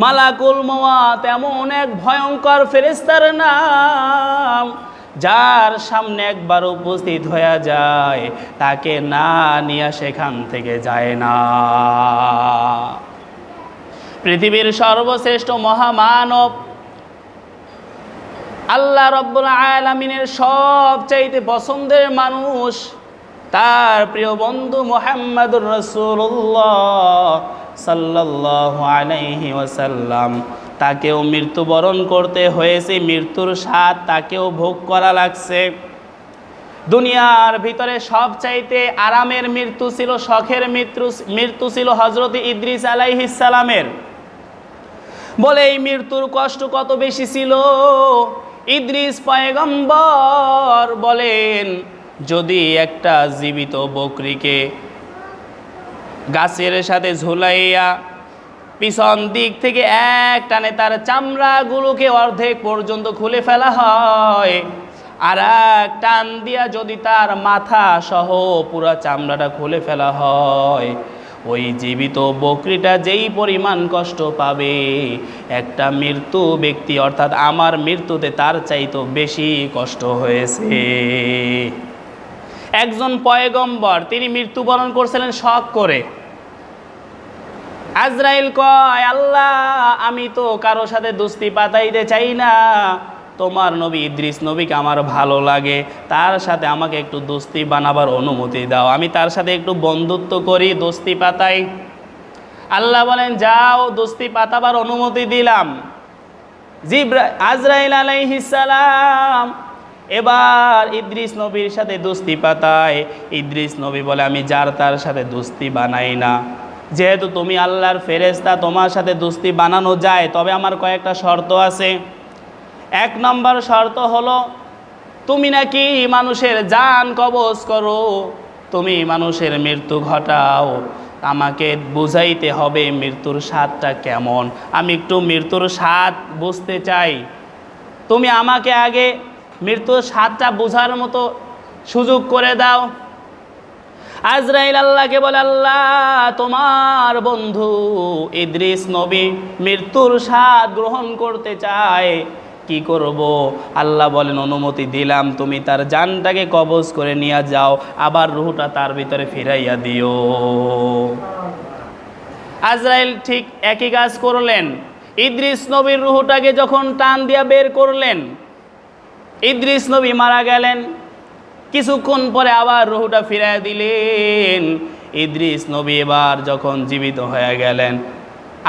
মালাকুল মওয়াত এমন এক ভয়ঙ্কর ফেরেশতার নাম, যার সামনে একবার উপস্থিত হয়ে যায় তাকে না নিয়ে সেখান থেকে যায় না। পৃথিবীর সর্বশ্রেষ্ঠ মহামানব আল্লাহ রাব্বুল আলামিনের সবচাইতে পছন্দের মানুষ, তার প্রিয় বন্ধু মুহাম্মদুর রাসূলুল্লাহ সাল্লাল্লাহু আলাইহি ওয়াসাল্লাম, তাকেও মৃত্যুবরণ করতে হয়েছে। মৃত্যুর স্বাদ তাকেও ভোগ করা লাগছে। দুনিয়ার ভিতরে সবচাইতে আরামের মৃত্যু ছিল, শখের মৃত্যু ছিল হযরত ইদ্রিস আলাইহিস সালামের। বলে এই মৃত্যুর কষ্ট কত বেশি ছিল। ইদ্রিস পয়গম্বর বলেন, যদি একটা জীবিত বকরিকে গাছের সাথে ঝুলাইয়া পিছন দিক থেকে এক টানে তার চামড়াগুলোকে অর্ধেক পর্যন্ত খুলে ফেলা হয়, আর এক টান দিয়া যদি তার মাথা সহ পুরা চামড়াটা খুলে ফেলা হয়, ওই জীবিত বকরিটা যেই পরিমাণ কষ্ট পাবে, একটা মৃত্যু ব্যক্তি অর্থাৎ আমার মৃত্যুতে তার চাইতো বেশি কষ্ট হয়েছে। একজন পয়গম্বর তিনি মৃত্যুবরণ করছিলেন শখ করে। আজরাইল কয়, আল্লাহ আমি তো কারো সাথে দোস্তি পাতাইতে চাই না, তোমার নবী ইদ্রিস নবীকে আমার ভালো লাগে, তার সাথে আমাকে একটু দোস্তি বানাবার অনুমতি দাও, আমি তার সাথে একটু বন্ধুত্ব করি, দোস্তি পাতাই। আল্লাহ বলেন, যাও, দোস্তি পাতাবার অনুমতি দিলাম। আজরাইল আলাইহিস সালাম এবার ইদ্রিস নবীর সাথে দোস্তি পাতায়। ইদ্রিস নবী বলে, আমি যার তার সাথে দোস্তি বানাই না, যেহেতু তুমি আল্লাহর ফেরেশতা, তোমার সাথে দোস্তি বানানো যায়, তবে আমার কয়েকটা শর্ত আছে। এক নম্বর শর্ত হলো, তুমি নাকি মানুষের জান কবজ করো, তুমি মানুষের মৃত্যু ঘটাও, আমাকে বুঝাইতে হবে মৃত্যুর স্বাদটা কেমন, আমি একটু মৃত্যুর স্বাদ বুঝতে চাই। তুমি আমাকে আগে মৃত্যুর স্বাদটা বোঝার মতো সুযোগ করে দাও। আজরাইল আল্লাহকে বলে, আল্লাহ তোমার বন্ধু ইদ্রিস নবী মৃত্যুর স্বাদ গ্রহণ করতে চায়, কি করব? আল্লাহ বলেন, অনুমতি দিলাম, তুমি তার জানটাকে কবজ করে নিয়ে যাও, আবার রুহটা তার ভিতরে ফিরাইয়া দিও। আজরাইল ঠিক একই কাজ করলেন। ইদ্রিস নবীর রুহটাকে যখন টান দিয়া বের করলেন, ইদ্রিস নবী মারা গেলেন। কিছুক্ষণ পরে আবার রুহটা ফিরাইয়া দিলেন। ইদ্রিস নবী এবার যখন জীবিত হয়ে গেলেন,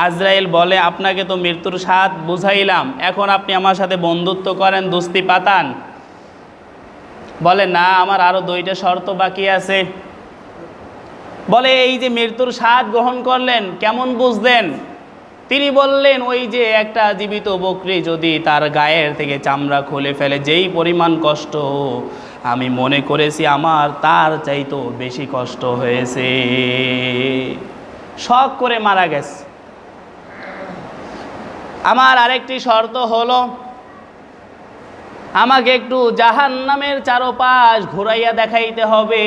আজরাইল বলে, আপনাকে তো মৃত্যুর স্বাদ বুঝাইলাম, এখন আপনি আমার সাথে বন্ধুত্ব করেন, দোস্তি পাতান। বলে, না, আমার আরও 2টা শর্ত বাকি আছে। বলে, এই যে মৃত্যুর স্বাদ গ্রহণ করলেন, কেমন বুঝলেন? তিনি বললেন, ওই যে একটা জীবিত বকরি যদি তার গায়ের থেকে চামড়া খুলে ফেলে, যেই পরিমাণ কষ্ট আমি মনে করেছি আমার তার চাইতো বেশি কষ্ট হয়েছে। শখ করে মারা গেছে। আমার আরেকটি শর্ত হলো, আমাকে একটু জাহান্নামের চারপাশ ঘুরাইয়া দেখাইতে হবে,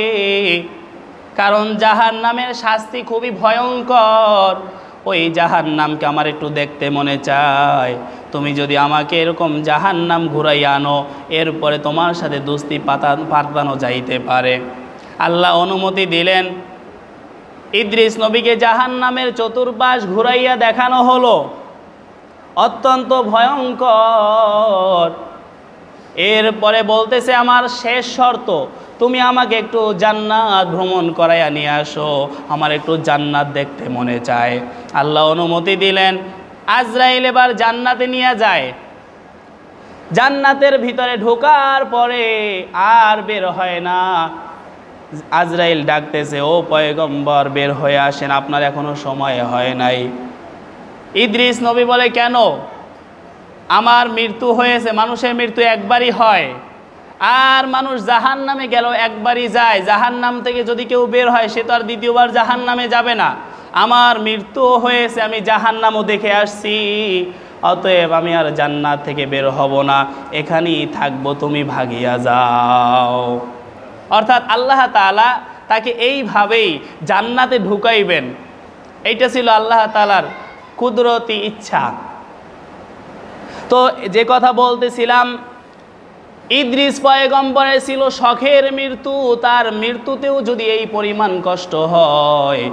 কারণ জাহান্নামের শাস্তি খুবই ভয়ঙ্কর। ওই জাহান্নামকে আমার একটু দেখতে মনে চায়। তুমি যদি আমাকে এরকম জাহান্নাম ঘুরাইয়া আনো, এরপরে তোমার সাথে দোস্তি পাতানো যাইতে পারে। আল্লাহ অনুমতি দিলেন। ইদ্রিস নবীকে জাহান্নামের চতুর্পাশ ঘুরাইয়া দেখানো হলো, অত্যন্ত ভয়ঙ্কর। এরপরে বলতেছে, আমার শেষ শর্ত, তুমি আমাকে একটু জান্নাত ভ্রমণ করাইয়া নিয়ে আসো, আমার একটু জান্নাত দেখতে মনে চায়। আল্লাহ অনুমতি দিলেন। আজরাইল এবার জান্নাতে নিয়ে যায়। জান্নাতের ভিতরে ঢোকার পরে আর বের হয় না। আজরাইল ডাকতেছে, ও পয়গম্বর, বের হয়ে আসেন, আপনার এখনো সময় হয় নাই। ইদ্রিস নবী বলে, কেন? আমার মৃত্যু হয়েছে, মানুষের মৃত্যু একবারই হয়, আর মানুষ জাহান্নামে গেল একবারই যায়, জাহান্নাম থেকে যদি কেউ বের হয় সে তো আর দ্বিতীয়বার জাহান্নামে যাবে না। আমার মৃত্যু হয়েছে, আমি জাহান্নামও দেখে আসছি, অতএব আমি আর জান্নাত থেকে বের হব না, এখানেই থাকবো, তুমি ভাগিয়া যাও। অর্থাৎ আল্লাহ তাআলা তাকে এইভাবেই জান্নাতে ঢুকাইবেন। এইটা ছিল আল্লাহ তাআলার কুদরতি ইচ্ছা। তো যে কথা বলতেছিলাম, ইদ্রিস পয়গম্বরের ছিল শখের মৃত্যু, তার মৃত্যুতেও যদি এই পরিমাণ কষ্ট হয়,